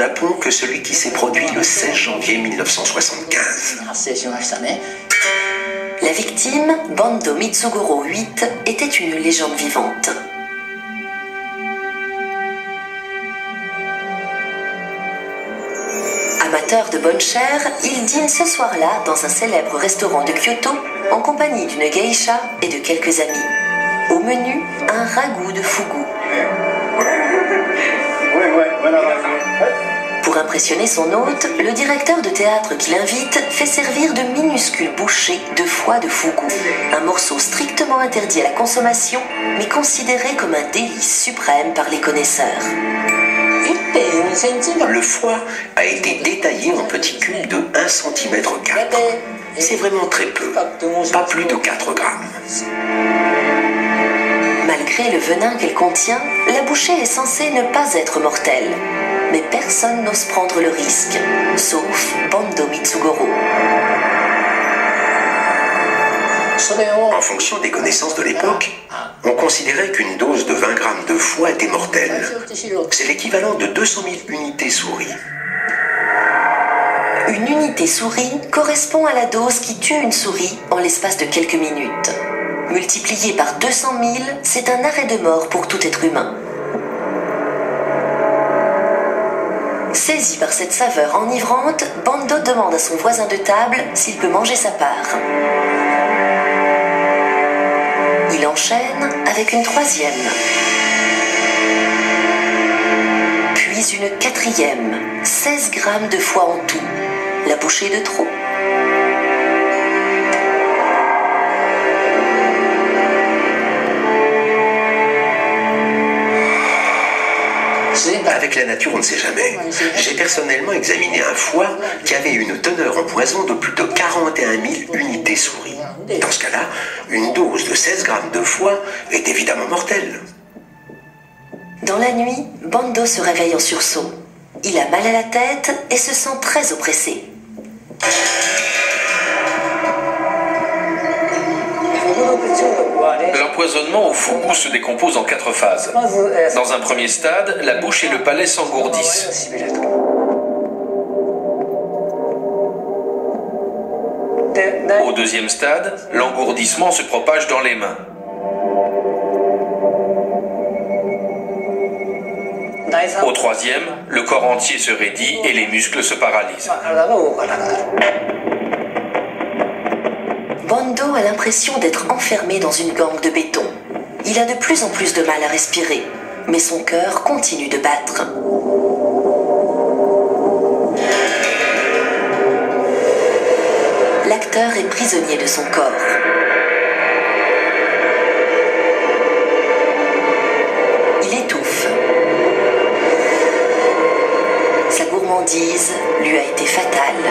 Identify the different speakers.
Speaker 1: Japon que celui qui s'est produit le 16 janvier 1975.
Speaker 2: La victime, Bando Mitsugoro 8, était une légende vivante. Amateur de bonne chair, il dîne ce soir-là dans un célèbre restaurant de Kyoto en compagnie d'une geisha et de quelques amis. Au menu, un ragoût de fugu. Pour impressionner son hôte, le directeur de théâtre qui l'invite fait servir de minuscules bouchées de foie de fugu, un morceau strictement interdit à la consommation, mais considéré comme un délice suprême par les connaisseurs.
Speaker 1: Le foie a été détaillé en petits cubes de 1 cm quatre. C'est vraiment très peu, pas plus de 4 grammes.
Speaker 2: Malgré le venin qu'elle contient, la bouchée est censée ne pas être mortelle. Mais personne n'ose prendre le risque, sauf Bando Mitsugoro.
Speaker 1: En fonction des connaissances de l'époque, on considérait qu'une dose de 20 grammes de foie était mortelle. C'est l'équivalent de 200 000 unités souris.
Speaker 2: Une unité souris correspond à la dose qui tue une souris en l'espace de quelques minutes. Multiplié par 200 000, c'est un arrêt de mort pour tout être humain. Saisi par cette saveur enivrante, Bando demande à son voisin de table s'il peut manger sa part. Il enchaîne avec une troisième, puis une quatrième, 16 grammes de foie en tout. La bouchée de trop.
Speaker 1: Avec la nature, on ne sait jamais. J'ai personnellement examiné un foie qui avait une teneur en poison de plus de 41 000 unités souris. Dans ce cas-là, une dose de 16 grammes de foie est évidemment mortelle.
Speaker 2: Dans la nuit, Bando se réveille en sursaut. Il a mal à la tête et se sent très oppressé.
Speaker 3: L'empoisonnement au fugu se décompose en 4 phases. Dans un premier stade, la bouche et le palais s'engourdissent. Au deuxième stade, l'engourdissement se propage dans les mains. Au troisième, le corps entier se raidit et les muscles se paralysent.
Speaker 2: Bando a l'impression d'être enfermé dans une gangue de béton. Il a de plus en plus de mal à respirer, mais son cœur continue de battre. L'acteur est prisonnier de son corps. Il étouffe. Sa gourmandise lui a été fatale.